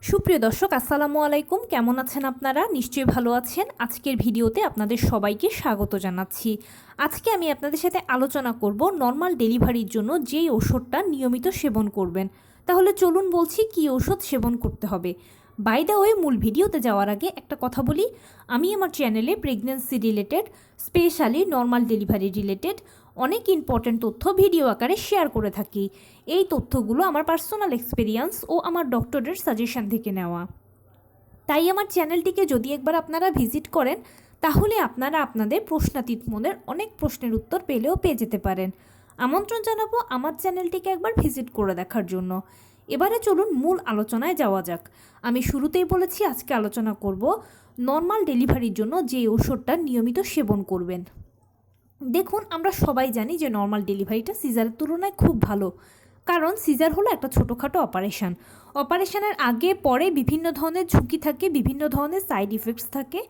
সুপ্রিয় দর্শক, আসসালামু আলাইকুম। কেমন আছেন আপনারা? নিশ্চয়ই ভালো আছেন। আজকের ভিডিওতে আপনাদের সবাইকে স্বাগত জানাচ্ছি। আজকে আমি আপনাদের সাথে আলোচনা করব নর্মাল ডেলিভারির জন্য যেই ওষুধটা নিয়মিত সেবন করবেন। তাহলে চলুন বলছি কী ওষুধ সেবন করতে হবে। বাই দ্য ওয়ে, মূল ভিডিওতে যাওয়ার আগে একটা কথা বলি, আমি আমার চ্যানেলে pregnancy related, specially normal delivery related অনেক ইম্পর্ট্যান্ট তথ্য ভিডিও আকারে শেয়ার করে থাকি। এই তথ্যগুলো আমার পার্সোনাল এক্সপিরিয়েন্স ও আমার ডক্টরের সাজেশন থেকে নেওয়া। তাই আমার চ্যানেলটিকে যদি একবার আপনারা ভিজিট করেন, তাহলে আপনারা আপনাদের প্রশ্নাতীত মনের অনেক প্রশ্নের উত্তর পেয়ে যেতে পারেন। আমন্ত্রণ জানাবো আমার চ্যানেলটিকে একবার ভিজিট করে দেখার জন্য। এবারে চলুন মূল আলোচনায় যাওয়া যাক। আমি শুরুতেই বলেছি আজকে আলোচনা করব নর্মাল ডেলিভারির জন্য যে ওষুধটা নিয়মিত সেবন করবেন। দেখুন, আমরা সবাই জানি যে নর্মাল ডেলিভারিটা সিজারের তুলনায় খুব ভালো, কারণ সিজার হলো একটা ছোটোখাটো অপারেশনের আগে পরে বিভিন্ন ধরনের ঝুঁকি থাকে, বিভিন্ন ধরনের সাইড ইফেক্টস থাকে।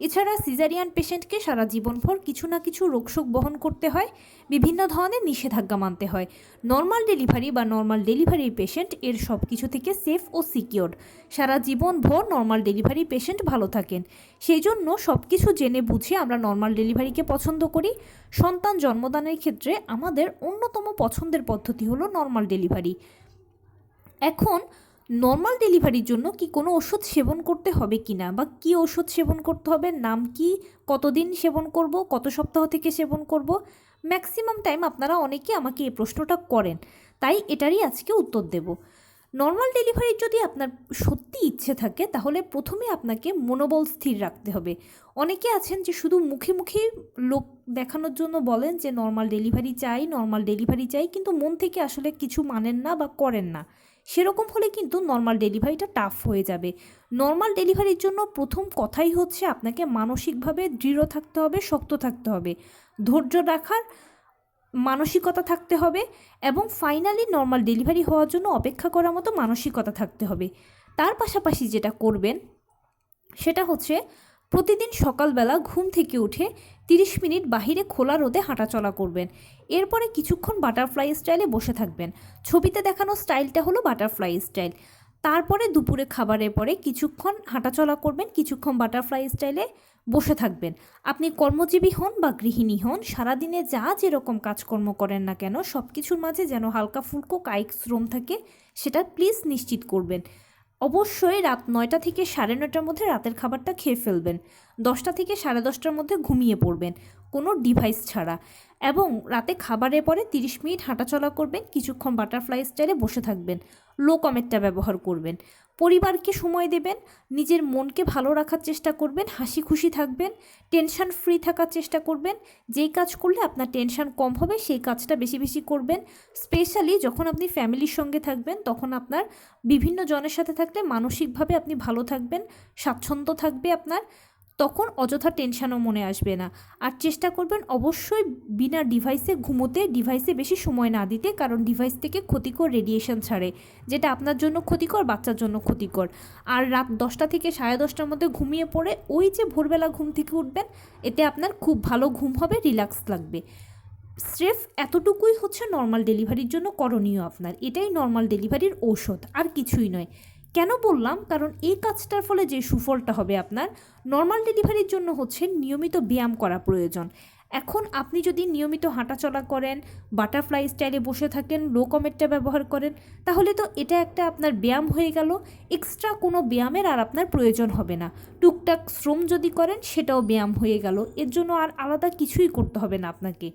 এছাড়া সিজারিয়ান পেশেন্টকে সারা জীবনভর কিছু না কিছু রোগশোক বহন করতে হয়, বিভিন্ন ধরনের নিষেধাজ্ঞা মানতে হয়। নর্মাল ডেলিভারির পেশেন্ট এর সব কিছু থেকে সেফ ও সিকিওর। সারা জীবনভর নর্মাল ডেলিভারি পেশেন্ট ভালো থাকেন। সেই জন্য সব কিছু জেনে বুঝে আমরা নর্মাল ডেলিভারিকে পছন্দ করি। সন্তান জন্মদানের ক্ষেত্রে আমাদের অন্যতম পছন্দের পদ্ধতি হলো নর্মাল ডেলিভারি। এখন নর্মাল ডেলিভারির জন্য কি কোনো ওষুধ সেবন করতে হবে কি না, বা কী ওষুধ সেবন করতে হবে, নাম কি, কতদিন সেবন করব, কত সপ্তাহ থেকে সেবন করব, ম্যাক্সিমাম টাইম আপনারা অনেকে আমাকে এই প্রশ্নটা করেন, তাই এটারই আজকে উত্তর দেব। নর্মাল ডেলিভারির যদি আপনার সত্যি ইচ্ছে থাকে, তাহলে প্রথমে আপনাকে মনোবল স্থির রাখতে হবে। অনেকে আছেন যে শুধু মুখে মুখে লোক দেখানোর জন্য বলেন যে নর্মাল ডেলিভারি চাই, কিন্তু মন থেকে আসলে কিছু মানেন না বা করেন না। সেরকম হলে কিন্তু নর্মাল ডেলিভারিটা টাফ হয়ে যাবে। নর্মাল ডেলিভারির জন্য প্রথম কথাই হচ্ছে আপনাকে মানসিকভাবে দৃঢ় থাকতে হবে, শক্ত থাকতে হবে, ধৈর্য রাখার মানসিকতা থাকতে হবে, এবং ফাইনালি নর্মাল ডেলিভারি হওয়ার জন্য অপেক্ষা করার মতো মানসিকতা থাকতে হবে। তার পাশাপাশি যেটা করবেন সেটা হচ্ছে প্রতিদিন সকালবেলা ঘুম থেকে উঠে 30 মিনিট বাহিরে খোলা রোদে হাঁটাচলা করবেন। এরপরে কিছুক্ষণ বাটারফ্লাই স্টাইলে বসে থাকবেন। ছবিতে দেখানো স্টাইলটা হলো বাটারফ্লাই স্টাইল। তারপরে দুপুরে খাবারের পরে কিছুক্ষণ হাঁটাচলা করবেন, কিছুক্ষণ বাটারফ্লাই স্টাইলে বসে থাকবেন। আপনি কর্মজীবী হন বা গৃহিণী হন, সারাদিনে যা যেরকম কাজকর্ম করেন না কেন, সব কিছুর মাঝে যেন হালকা ফুলকো কায়িক শ্রম থাকে, সেটা প্লিজ নিশ্চিত করবেন। অবশ্যই রাত 9টা থেকে 9:30টার মধ্যে রাতের খাবারটা খেয়ে ফেলবেন। 10টা থেকে 10:30টার মধ্যে ঘুমিয়ে পড়বেন, কোনো ডিভাইস ছাড়া। এবং রাতে খাবারের পরে 30 মিনিট হাঁটাচলা করবেন, কিছুক্ষণ বাটারফ্লাই স্টাইলে বসে থাকবেন, লো কমেটটা ব্যবহার করবেন। পরিবারকে সময় দেবেন, নিজের মনকে ভালো রাখার চেষ্টা করবেন, হাসি খুশি থাকবেন, টেনশন ফ্রি থাকার চেষ্টা করবেন। যেই কাজ করলে আপনার টেনশন কম হবে সেই কাজটা বেশি বেশি করবেন। স্পেশালি যখন আপনি ফ্যামিলির সঙ্গে থাকবেন, তখন আপনার বিভিন্ন জনের সাথে থাকলে মানসিকভাবে আপনি ভালো থাকবেন, স্বাচ্ছন্দ্য থাকবে আপনার, তখন অযথা টেনশনও মনে আসবে না। আর চেষ্টা করবেন অবশ্যই বিনা ডিভাইসে ঘুমোতে, ডিভাইসে বেশি সময় না দিতে, কারণ ডিভাইস থেকে ক্ষতিকর রেডিয়েশন ছাড়ে, যেটা আপনার জন্য ক্ষতিকর, বাচ্চার জন্য ক্ষতিকর। আর রাত 10টা থেকে 10:30টার মধ্যে ঘুমিয়ে পড়ে ওই যে ভোরবেলা ঘুম থেকে উঠবেন, এতে আপনার খুব ভালো ঘুম হবে, রিল্যাক্স লাগবে। স্রেফ এতটুকুই হচ্ছে নর্মাল ডেলিভারির জন্য করণীয় আপনার। এটাই নর্মাল ডেলিভারির ঔষধ, আর কিছুই নয়। কেন বললাম? কারণ এই কাজটার ফলে যে সুফলটা হবে আপনার, নর্মাল ডেলিভারির জন্য হচ্ছে নিয়মিত ব্যায়াম করা প্রয়োজন। এখন আপনি যদি নিয়মিত হাঁটাচলা করেন, বাটারফ্লাই স্টাইলে বসে থাকেন, লো কমেটটা ব্যবহার করেন, তাহলে তো এটা একটা আপনার ব্যায়াম হয়ে গেল। এক্সট্রা কোনো ব্যায়ামের আর আপনার প্রয়োজন হবে না। টুকটাক শ্রম যদি করেন, সেটাও ব্যায়াম হয়ে গেল। এর জন্য আর আলাদা কিছুই করতে হবে না আপনাকে।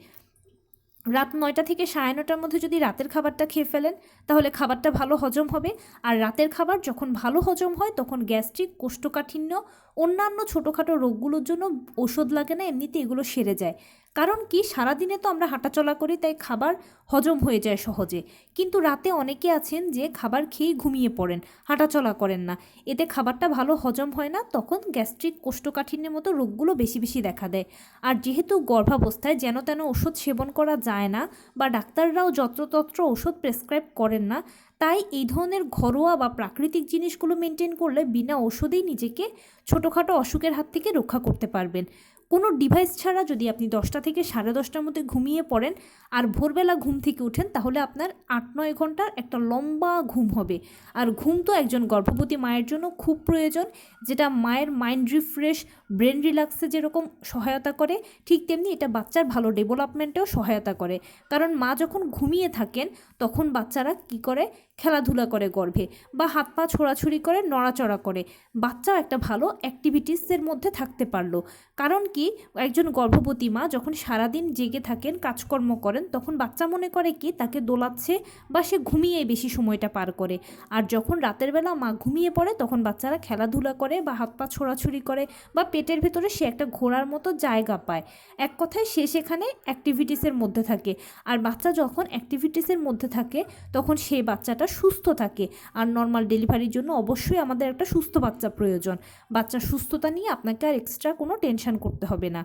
রাত 9টা থেকে 9:30টার মধ্যে যদি রাতের খাবারটা খেয়ে ফেলেন, তাহলে খাবারটা ভালো হজম হবে। আর রাতের খাবার যখন ভালো হজম হয়, তখন গ্যাস্ট্রিক, কোষ্ঠকাঠিন্য, অন্যান্য ছোটোখাটো রোগগুলোর জন্য ওষুধ লাগে না, এমনিতে এগুলো সেরে যায়। কারণ কি, সারাদিনে তো আমরা হাঁটাচলা করি, তাই খাবার হজম হয়ে যায় সহজে। কিন্তু রাতে অনেকে আছেন যে খাবার খেয়েই ঘুমিয়ে পড়েন, হাঁটাচলা করেন না, এতে খাবারটা ভালো হজম হয় না, তখন গ্যাস্ট্রিক, কোষ্ঠকাঠিন্যের মতো রোগগুলো বেশি বেশি দেখা দেয়। আর যেহেতু গর্ভাবস্থায় যেন তেন ওষুধ সেবন করা যায় না, বা ডাক্তাররাও যত্রতত্র ওষুধ প্রেসক্রাইব করেন না, তাই এই ধরনের ঘরোয়া বা প্রাকৃতিক জিনিসগুলো মেনটেন করলে বিনা ওষুধেই নিজেকে ছোটোখাটো অসুখের হাত থেকে রক্ষা করতে পারবেন। কোনো ডিভাইস ছাড়া যদি আপনি 10টা থেকে 10:30টার মধ্যে ঘুমিয়ে পড়েন আর ভোরবেলা ঘুম থেকে উঠেন, তাহলে আপনার 8-9 ঘন্টার একটা লম্বা ঘুম হবে। আর ঘুম তো একজন গর্ভবতী মায়ের জন্য খুব প্রয়োজন, যেটা মায়ের মাইন্ড রিফ্রেশ, ব্রেন রিল্যাক্সে যেরকম সহায়তা করে, ঠিক তেমনি এটা বাচ্চার ভালো ডেভেলপমেন্টেও সহায়তা করে। কারণ মা যখন ঘুমিয়ে থাকেন তখন বাচ্চারা কি করে, খেলাধুলা করে গর্ভে, বা হাত পা ছোড়াছুড়ি করে, নড়াচড়া করে, বাচ্চাও একটা ভালো অ্যাক্টিভিটিসের মধ্যে থাকতে পারলো। কারণ কি, একজন গর্ভবতী মা যখন সারাদিন জেগে থাকেন, কাজকর্ম করেন, তখন বাচ্চা মনে করে কি তাকে দোলাচ্ছে বা সে ঘুমিয়ে বেশি সময়টা পার করে। আর যখন রাতের বেলা মা ঘুমিয়ে পড়ে তখন বাচ্চারা খেলাধুলা করে বা হাত পা ছোড়াছুড়ি করে, বা পেটের ভেতরে সে একটা ঘোরার মতো জায়গা পায়। এক কথায় সে সেখানে অ্যাক্টিভিটিসের মধ্যে থাকে। আর বাচ্চা যখন অ্যাক্টিভিটিসের মধ্যে থাকে তখন সেই বাচ্চাটা সুস্থ থাকে। আর নর্মাল ডেলিভারির জন্য অবশ্যই আমাদের একটা সুস্থ বাচ্চা প্রয়োজন। বাচ্চার সুস্থতা নিয়ে আপনাকে আর এক্সট্রা কোনো টেনশন করতে হবে না।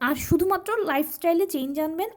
আর শুধুমাত্র লাইফস্টাইলে চেঞ্জ আনবেন,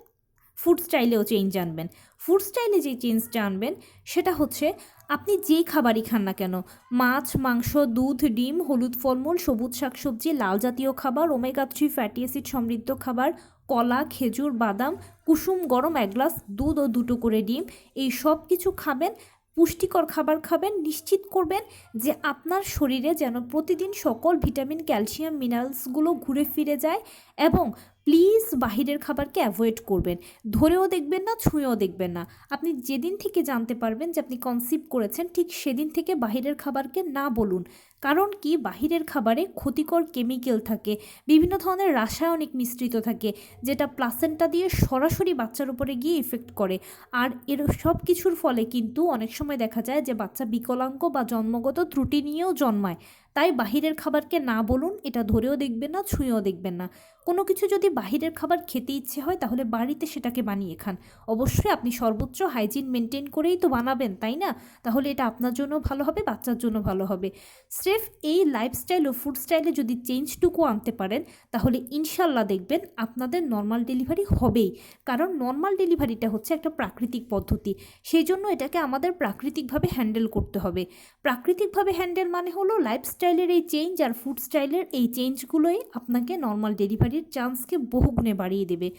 ফুড স্টাইলেও চেঞ্জ আনবেন। ফুড স্টাইলে যে চেঞ্জটা আনবেন সেটা হচ্ছে, আপনি যেই খাবারই খান না কেন, মাছ, মাংস, দুধ, ডিম, হলুদ ফলমূল, সবুজ শাকসবজি, লাল জাতীয় খাবার, ওমেগা 3 ফ্যাটি অ্যাসিড সমৃদ্ধ খাবার, কলা, খেজুর, বাদাম, কুসুম গরম 1 গ্লাস দুধ ও 2টো করে ডিম, এই সব কিছু খাবেন। পুষ্টিকর খাবার খাবেন। নিশ্চিত করবেন যে আপনার শরীরে যেন প্রতিদিন সকল ভিটামিন, ক্যালসিয়াম, মিনারেলসগুলো ঘুরে ফিরে যায়। এবং প্লিজ বাহিরের খাবারকে অ্যাভয়েড করবেন। ধরেও দেখবেন না, ছুঁয়েও দেখবেন না। আপনি যেদিন থেকে জানতে পারবেন যে আপনি কনসিভ করেছেন, ঠিক সেদিন থেকে বাহিরের খাবারকে না বলুন। কারণ কি, বাহিরের খাবারে ক্ষতিকর কেমিক্যাল থাকে, বিভিন্ন ধরনের রাসায়নিক মিশ্রিত থাকে, যেটা প্লাসেন্টা দিয়ে সরাসরি বাচ্চার উপরে গিয়ে ইফেক্ট করে। আর এর সব কিছুর ফলে কিন্তু অনেক সময় দেখা যায় যে বাচ্চা বিকলাঙ্গ বা জন্মগত ত্রুটি নিয়েও জন্মায়। তাই বাহিরের খাবারকে না বলুন, এটা ধরেও দেখবেন না, ছুঁয়েও দেখবেন না। কোনো কিছু যদি বাহিরের খাবার খেতে ইচ্ছে হয় তাহলে বাড়িতে সেটাকে বানিয়ে খান। অবশ্যই আপনি সর্বোচ্চ হাইজিন মেনটেন করেই তো বানাবেন, তাই না? তাহলে এটা আপনার জন্য ভালো হবে, বাচ্চার জন্য ভালো হবে। স্রেফ এই লাইফস্টাইল ও ফুড স্টাইলে যদি চেঞ্জটুকু আনতে পারেন, তাহলে ইনশাল্লাহ দেখবেন আপনাদের নর্মাল ডেলিভারি হবেই। কারণ নর্মাল ডেলিভারিটা হচ্ছে একটা প্রাকৃতিক পদ্ধতি, সেই জন্য এটাকে আমাদের প্রাকৃতিকভাবে হ্যান্ডেল করতে হবে। প্রাকৃতিকভাবে হ্যান্ডেল মানে হলো লাইফস্টাইলের এই চেঞ্জ আর ফুড স্টাইলের এই চেঞ্জগুলোই আপনাকে নর্মাল ডেলিভারির চান্সকে বহুগুণে বাড়িয়ে দেবে।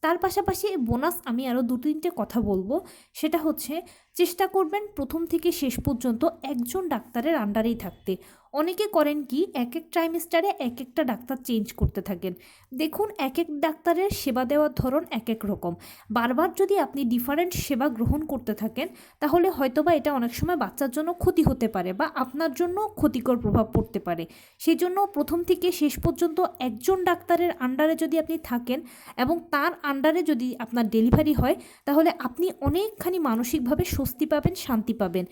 তার পাশাপাশি বোনাস আমি আরও 2-3টে কথা বলবো। সেটা হচ্ছে, চেষ্টা করবেন প্রথম থেকে শেষ পর্যন্ত একজন ডাক্তারের আন্ডারেই থাকতে। অনেকে করেন কি, এক এক ট্রাইমেস্টারে এক একটা ডাক্তার চেঞ্জ করতে থাকেন। দেখুন, এক এক ডাক্তারের সেবা দেওয়ার ধরন এক এক রকম। বারবার যদি আপনি ডিফারেন্ট সেবা গ্রহণ করতে থাকেন, তাহলে হয়তোবা এটা অনেক সময় বাচ্চার জন্য ক্ষতি হতে পারে বা আপনার জন্য ক্ষতিকর প্রভাব পড়তে পারে। সেই জন্য প্রথম থেকে শেষ পর্যন্ত একজন ডাক্তারের আন্ডারে যদি আপনি থাকেন এবং তার আন্ডারে যদি আপনার ডেলিভারি হয়, তাহলে আপনি অনেকখানি মানসিকভাবে স্বস্তি পাবেন, শান্তি পাবেন।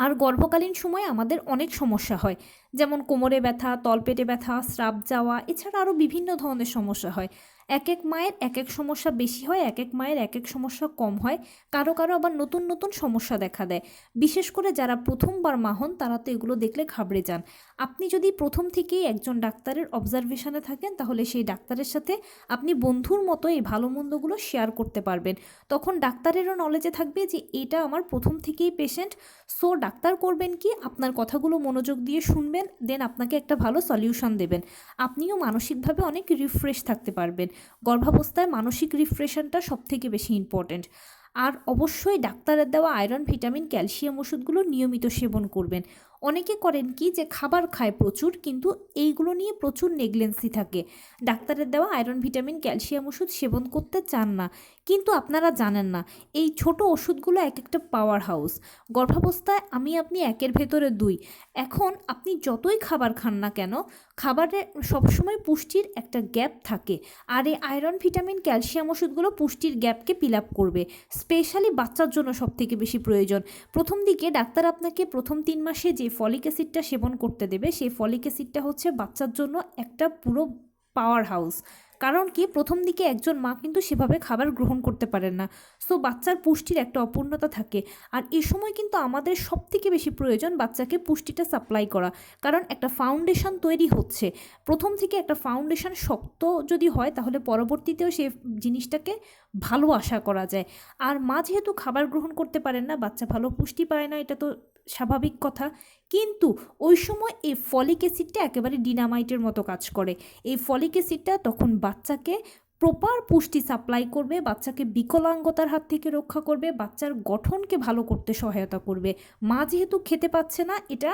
আর গর্ভকালীন সময়ে আমাদের অনেক সমস্যা হয়, যেমন কোমরে ব্যথা, তলপেটে ব্যথা, স্রাব যাওয়া, এছাড়া আরও বিভিন্ন ধরনের সমস্যা হয়। এক এক মায়ের এক এক সমস্যা বেশি হয়, এক এক মায়ের এক এক সমস্যা কম হয়, কারো কারো আবার নতুন নতুন সমস্যা দেখা দেয়। বিশেষ করে যারা প্রথমবার মা হন তারা তো এগুলো দেখলে ঘাবড়ে যান। আপনি যদি প্রথম থেকেই একজন ডাক্তারের অবজারভেশনে থাকেন, তাহলে সেই ডাক্তারের সাথে আপনি বন্ধুর মতো এই ভালো মন্দগুলো শেয়ার করতে পারবেন। তখন ডাক্তারেরও নলেজে থাকবে যে এটা আমার প্রথম থেকেই পেশেন্ট। সো ডাক্তার করবেন কি, আপনার কথাগুলো মনোযোগ দিয়ে শুনবেন, দেন আপনাকে একটা ভালো সলিউশন দেবেন। আপনিও মানসিকভাবে অনেক রিফ্রেশ থাকতে পারবেন। গর্ভাবস্থায় মানসিক রিফ্রেশনটা সবথেকে বেশি ইম্পর্ট্যান্ট। আর অবশ্যই ডাক্তারের দেওয়া আয়রন, ভিটামিন, ক্যালসিয়াম ওষুধগুলো নিয়মিত সেবন করবেন। অনেকে করেন কি, যে খাবার খায় প্রচুর কিন্তু এইগুলো নিয়ে প্রচুর নেগলেন্সি থাকে, ডাক্তারের দেওয়া আয়রন, ভিটামিন, ক্যালসিয়াম ওষুধ সেবন করতে চান না। কিন্তু আপনারা জানেন না, এই ছোট ওষুধগুলো এক একটা পাওয়ার হাউস। গর্ভাবস্থায় আমি আপনি একের ভেতরে দুই। এখন আপনি যতই খাবার খান না কেন, খাবারে সবসময় পুষ্টির একটা গ্যাপ থাকে। আর এই আয়রন, ভিটামিন, ক্যালসিয়াম ওষুধগুলো পুষ্টির গ্যাপকে ফিল আপ করবে। স্পেশালি বাচ্চার জন্য সবথেকে বেশি প্রয়োজন। প্রথম দিকে ডাক্তার আপনাকে প্রথম 3 মাসে যে ফলিক অ্যাসিডটা সেবন করতে দেবে, সেই ফলিক অ্যাসিডটা হচ্ছে বাচ্চার জন্য একটা পুরো পাওয়ার হাউস। কারণ কি, প্রথম দিকে একজন মা কিন্তু সেভাবে খাবার গ্রহণ করতে পারেন না। সো বাচ্চার পুষ্টির একটা অপূর্ণতা থাকে। আর এই সময় কিন্তু আমাদের সবথেকে বেশি প্রয়োজন বাচ্চাকে পুষ্টিটা সাপ্লাই করা। কারণ একটা ফাউন্ডেশন তৈরি হচ্ছে। প্রথম থেকে একটা ফাউন্ডেশন শক্ত যদি হয়, তাহলে পরবর্তীতেও সেই জিনিসটাকে ভালো আশা করা যায়। আর মা যেহেতু খাবার গ্রহণ করতে পারেন না, বাচ্চা ভালো পুষ্টি পায় না, এটা তো স্বাভাবিক কথা, কিন্তু ওই সময় এই ফলিক অ্যাসিডটা একেবারে ডিনামাইটের মতো কাজ করে। এই ফলিক অ্যাসিডটা তখন বাচ্চাকে প্রপার পুষ্টি সাপ্লাই করবে, বাচ্চাকে বিকলাঙ্গতার হাত থেকে রক্ষা করবে, বাচ্চার গঠনকে ভালো করতে সহায়তা করবে। মা যেহেতু খেতে পাচ্ছে না, এটা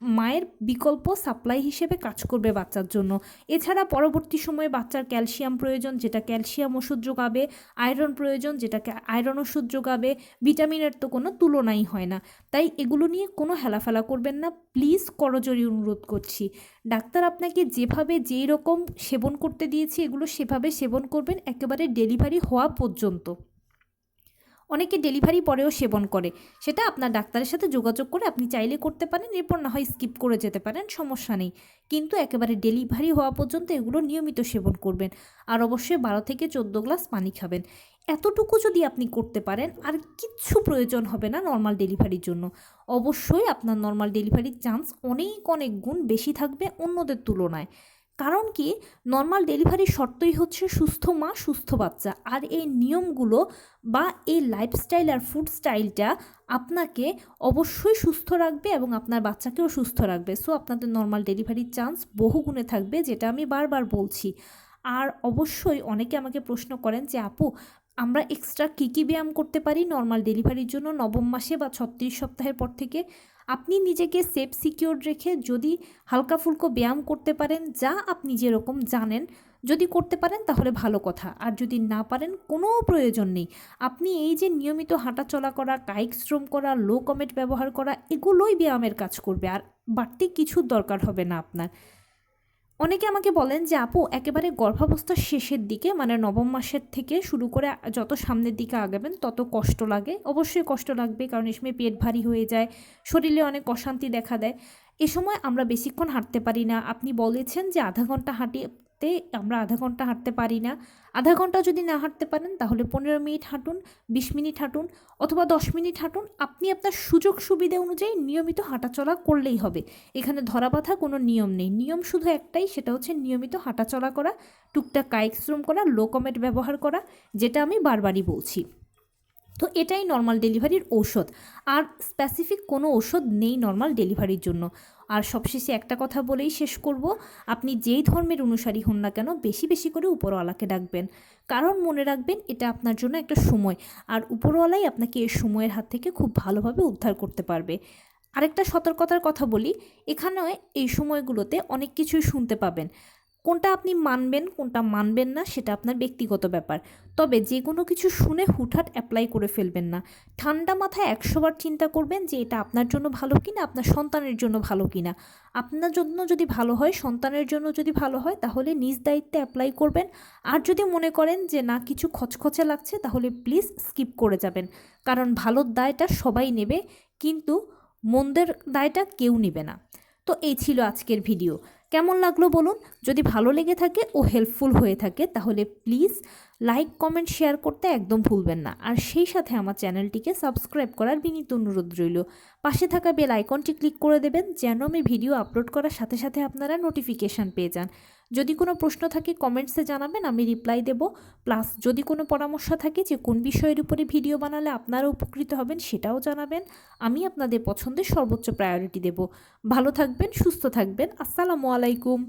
মায়ের বিকল্প সাপ্লাই হিসেবে কাজ করবে বাচ্চার জন্য। এছাড়া পরবর্তী সময়ে বাচ্চার ক্যালসিয়াম প্রয়োজন, যেটা ক্যালসিয়াম ওষুধ যোগাবে, আয়রন প্রয়োজন, যেটাকে আয়রন ওষুধ যোগাবে, ভিটামিনের তো কোনো তুলনাই হয় না। তাই এগুলো নিয়ে কোনো হেলাফেলা করবেন না, প্লিজ করজোড়ে অনুরোধ করছি। ডাক্তার আপনাকে যেভাবে যেই রকম সেবন করতে দিয়েছি এগুলো সেভাবে সেবন করবেন একেবারে ডেলিভারি হওয়া পর্যন্ত। অনেকে ডেলিভারি পরেও সেবন করে, সেটা আপনার ডাক্তারের সাথে যোগাযোগ করে আপনি চাইলে করতে পারেন, এরপর না হয় স্কিপ করে যেতে পারেন, সমস্যা নেই। কিন্তু একেবারে ডেলিভারি হওয়া পর্যন্ত এগুলো নিয়মিত সেবন করবেন। আর অবশ্যই 12 থেকে 14 গ্লাস পানি খাবেন। এতটুকু যদি আপনি করতে পারেন, আর কিচ্ছু প্রয়োজন হবে না নর্মাল ডেলিভারির জন্য। অবশ্যই আপনার নর্মাল ডেলিভারির চান্স অনেক অনেক গুণ বেশি থাকবে অন্যদের তুলনায়। কারণ কি, নর্মাল ডেলিভারির শর্তই হচ্ছে সুস্থ মা সুস্থ বাচ্চা। আর এই নিয়মগুলো বা এই লাইফস্টাইল আর ফুড স্টাইলটা আপনাকে অবশ্যই সুস্থ রাখবে এবং আপনার বাচ্চাকেও সুস্থ রাখবে। সো আপনাদের নর্মাল ডেলিভারির চান্স বহুগুণে থাকবে, যেটা আমি বারবার বলছি। আর অবশ্যই অনেকে আমাকে প্রশ্ন করেন যে আপু, আমরা এক্সট্রা কী কী ব্যায়াম করতে পারি নর্মাল ডেলিভারির জন্য নবম মাসে বা 36 সপ্তাহের পর থেকে? আপনি নিজেকে সেফ সিকিউর রেখে যদি হালকা ফুলকো ব্যায়াম করতে পারেন, যা আপনি যেরকম জানেন, যদি করতে পারেন তাহলে ভালো কথা। আর যদি না পারেন, কোনো প্রয়োজন নেই। আপনি এই যে নিয়মিত হাঁটা চলা করা, কায়িক শ্রম করা, লো কমেট ব্যবহার করা, এগুলোই ব্যায়ামের কাজ করবে, আর বাড়তি কিছুর দরকার হবে না আপনার। অনেকে আমাকে বলেন যে আপু, একেবারে গর্ভাবস্থার শেষের দিকে মানে নবম মাসের থেকে শুরু করে যত সামনের দিকে আগাবেন তত কষ্ট লাগে। অবশ্যই কষ্ট লাগবে, কারণ এই সময় পেট ভারী হয়ে যায়, শরীরে অনেক অশান্তি দেখা দেয়। এ সময় আমরা বেশিক্ষণ হাঁটতে পারি না। আপনি বলেছেন যে আধা ঘন্টা হাঁটতে, আমরা আধা ঘন্টা হাঁটতে পারি না। আধা ঘন্টা যদি না হাঁটতে পারেন তাহলে 15 মিনিট হাঁটুন, 20 মিনিট হাঁটুন, অথবা 10 মিনিট হাঁটুন। আপনি আপনার সুযোগ সুবিধা অনুযায়ী নিয়মিত হাঁটাচলা করলেই হবে। এখানে ধরাবাঁধা কোনো নিয়ম নেই, নিয়ম শুধু একটাই, সেটা হচ্ছে নিয়মিত হাঁটাচলা করা, টুকটাক কায়িক শ্রম করা, লো কমেট ব্যবহার করা, যেটা আমি বারবারই বলছি। তো এটাই নর্মাল ডেলিভারির ঔষধ, আর স্পেসিফিক কোনো ওষুধ নেই নর্মাল ডেলিভারির জন্য। আর সবশেষে একটা কথা বলেই শেষ করব, আপনি যেই ধর্মের অনুসারী হন না কেন, বেশি বেশি করে উপরওয়ালাকে ডাকবেন। কারণ মনে রাখবেন, এটা আপনার জন্য একটা সময়, আর উপরওয়ালাই আপনাকে এই সময়ের হাত থেকে খুব ভালোভাবে উদ্ধার করতে পারবে। আরেকটা সতর্কতার কথা বলি, এখানে এই সময়গুলোতে অনেক কিছুই শুনতে পাবেন। কোনটা আপনি মানবেন কোনটা মানবেন না সেটা আপনার ব্যক্তিগত ব্যাপার। তবে যে কোনো কিছু শুনে হুটহাট অ্যাপ্লাই করে ফেলবেন না। ঠান্ডা মাথায় 100 বার চিন্তা করবেন যে এটা আপনার জন্য ভালো কিনা, আপনার সন্তানের জন্য ভালো কিনা। আপনার জন্য যদি ভালো হয়, সন্তানের জন্য যদি ভালো হয়, তাহলে নিজ দায়িত্বে অ্যাপ্লাই করবেন। আর যদি মনে করেন যে না, কিছু খচখচে লাগছে, তাহলে প্লিজ স্কিপ করে যাবেন। কারণ ভালোর দায়টা সবাই নেবে, কিন্তু মন্দের দায়টা কেউ নেবে না। তো এই ছিল আজকের ভিডিও। কেমন লাগলো বলুন? যদি ভালো লেগে থাকে ও হেল্পফুল হয়ে থাকে তাহলে প্লিজ লাইক কমেন্ট শেয়ার করতে একদম ভুলবেন না। আর সেই সাথে আমার চ্যানেলটিকে সাবস্ক্রাইব করার বিনীত অনুরোধ রইল। পাশে থাকা বেল আইকনটি ক্লিক করে দেবেন, যেন আমি ভিডিও আপলোড করার সাথে সাথে আপনারা নোটিফিকেশান পেয়ে যান। যদি কোনো প্রশ্ন থাকে কমেন্টসে জানাবেন, আমি রিপ্লাই দেব। প্লাস যদি কোনো পরামর্শ থাকে যে কোন বিষয়ের উপরে ভিডিও বানালে আপনারা উপকৃত হবেন, সেটাও জানাবেন। আমি আপনাদের পছন্দের সর্বোচ্চ প্রায়োরিটি দেব। ভালো থাকবেন, সুস্থ থাকবেন। আসসালামু আলাইকুম।